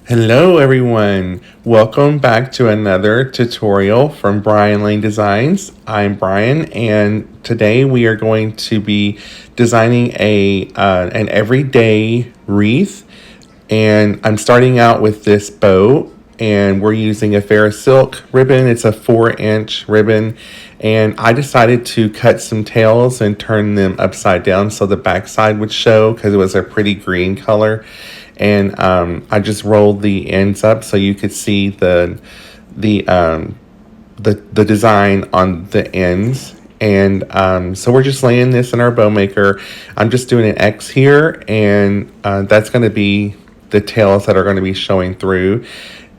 Hello everyone, welcome back to another tutorial from Brian Lane Designs. I'm Brian and today we are going to be designing an everyday wreath, and I'm starting out with this bow and we're using a Ferris silk ribbon. It's a 4-inch ribbon, and I decided to cut some tails and turn them upside down so the backside would show because it was a pretty green color. And I just rolled the ends up so you could see the um, the design on the ends. And so we're just laying this in our bow maker. I'm just doing an X here, and that's going to be the tails that are going to be showing through.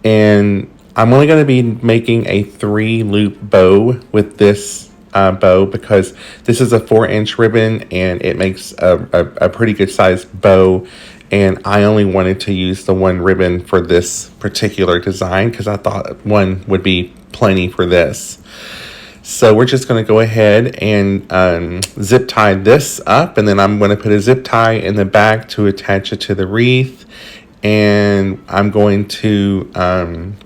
And I'm only going to be making a 3-loop bow with this bow because this is a 4-inch ribbon and it makes a pretty good sized bow. And I only wanted to use the one ribbon for this particular design because I thought one would be plenty for this. So we're just going to go ahead and zip tie this up, and then I'm going to put a zip tie in the back to attach it to the wreath. And I'm going to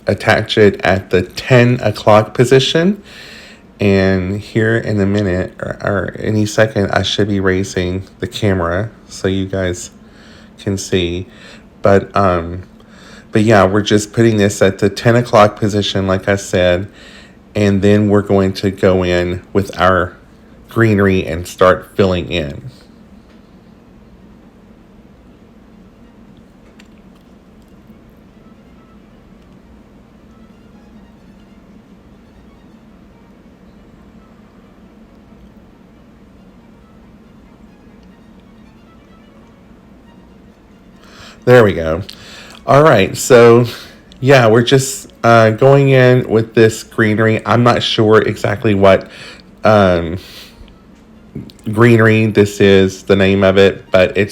attach it at the 10 o'clock position. And here in a minute or any second, I should be raising the camera so you guys can see. But yeah, we're just putting this at the 10 o'clock position, like I said, and then we're going to go in with our greenery and start filling in. There we go. All right, so yeah, we're just going in with this greenery. I'm not sure exactly what um, greenery this is, the name of it, but it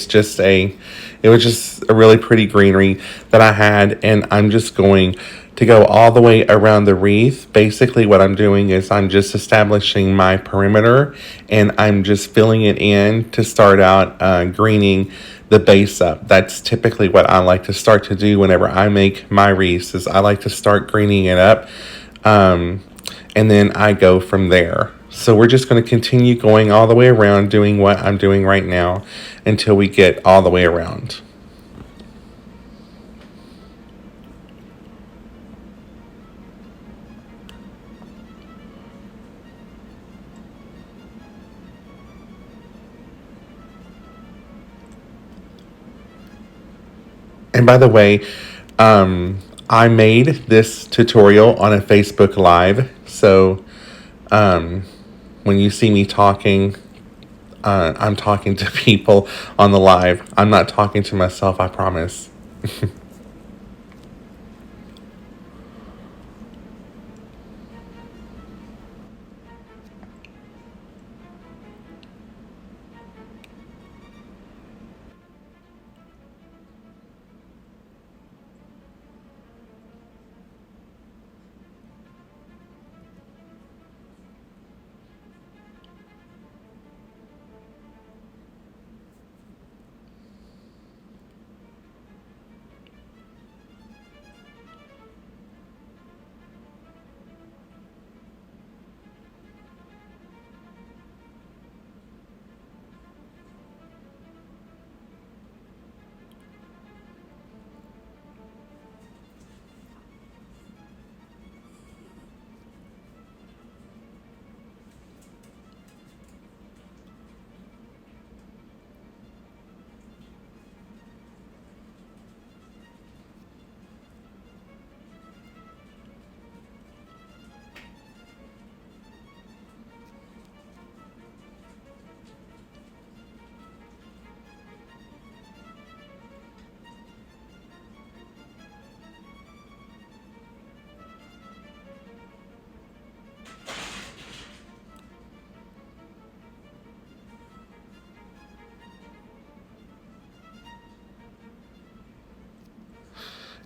was just a really pretty greenery that I had, and I'm just going to go all the way around the wreath. Basically what I'm doing is I'm just establishing my perimeter, and I'm just filling it in to start out greening the base up. That's typically what I like to start to do whenever I make my wreaths, is I like to start greening it up, and then I go from there. So we're just going to continue going all the way around doing what I'm doing right now until we get all the way around. And by the way, I made this tutorial on a Facebook Live. So um, when you see me talking, I'm talking to people on the live. I'm not talking to myself, I promise.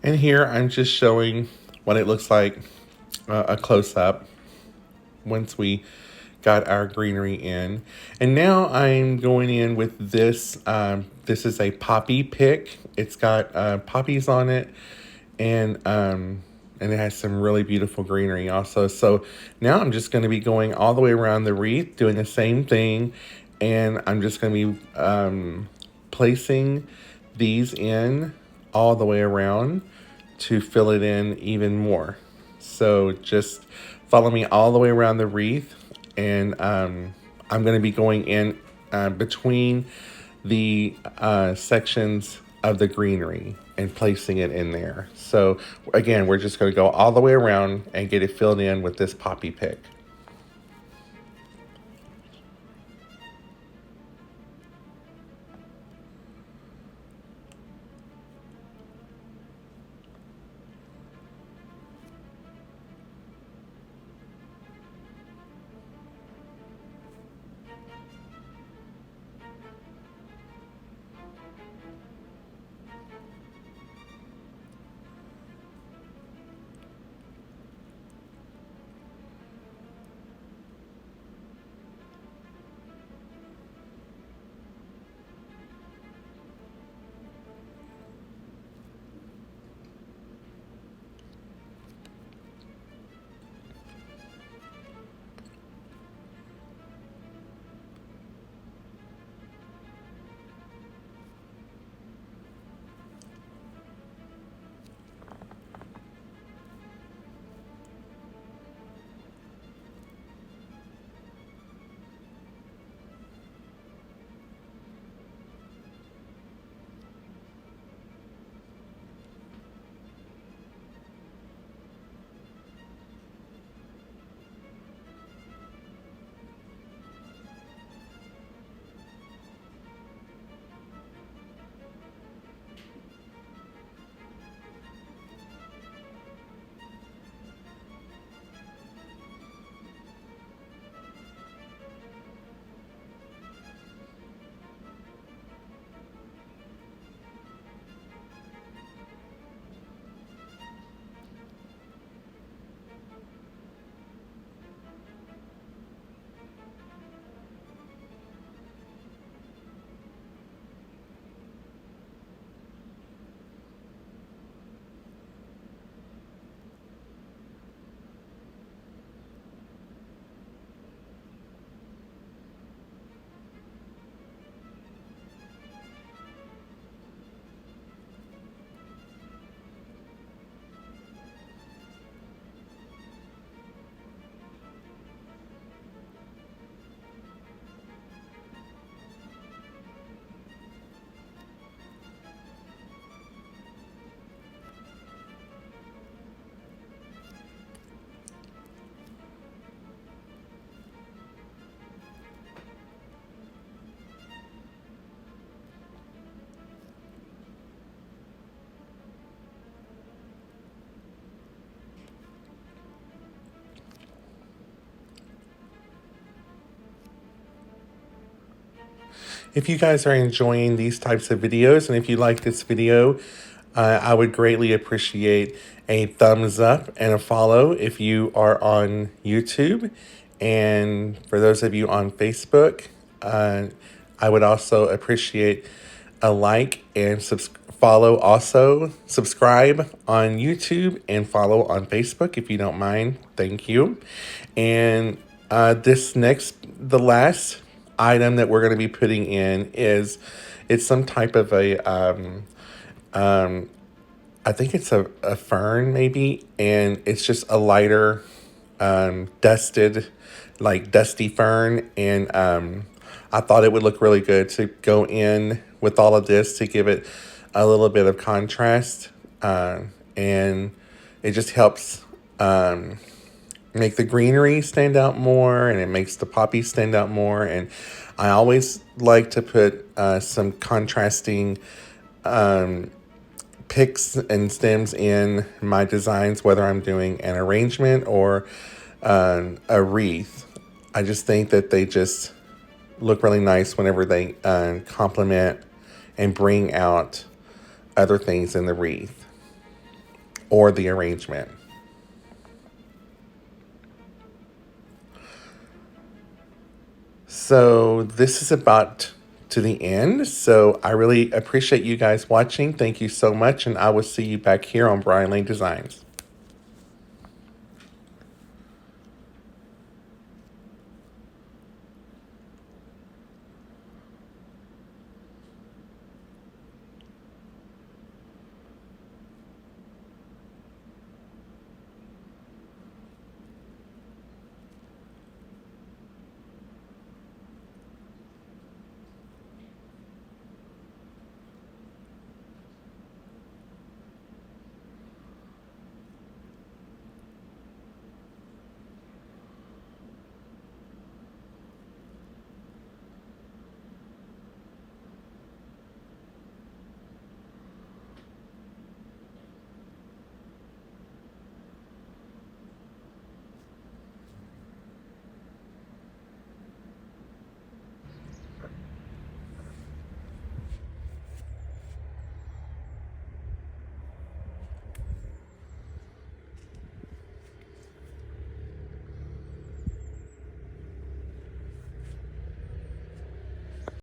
And here I'm just showing what it looks like, a close up once we got our greenery in. And now I'm going in with this. This is a poppy pick. It's got poppies on it, and it has some really beautiful greenery also. So now I'm just going to be going all the way around the wreath, doing the same thing, and I'm just going to be placing these in all the way around to fill it in even more. So just follow me all the way around the wreath, and I'm going to be going in between the sections of the greenery and placing it in there. So again, we're just going to go all the way around and get it filled in with this poppy pick. If you guys are enjoying these types of videos, and if you like this video, I would greatly appreciate a thumbs up and a follow if you are on YouTube. And for those of you on Facebook, I would also appreciate a like and follow. Also, subscribe on YouTube and follow on Facebook if you don't mind. Thank you. And the last item that we're going to be putting in is it's some type of I think it's a fern maybe, and it's just a lighter dusty fern, and I thought it would look really good to go in with all of this to give it a little bit of contrast, and it just helps make the greenery stand out more, and it makes the poppies stand out more. And I always like to put some contrasting picks and stems in my designs, whether I'm doing an arrangement or a wreath. I just think that they just look really nice whenever they complement and bring out other things in the wreath or the arrangement. So this is about to the end. So I really appreciate you guys watching. Thank you so much, and I will see you back here on Brian Lane Designs.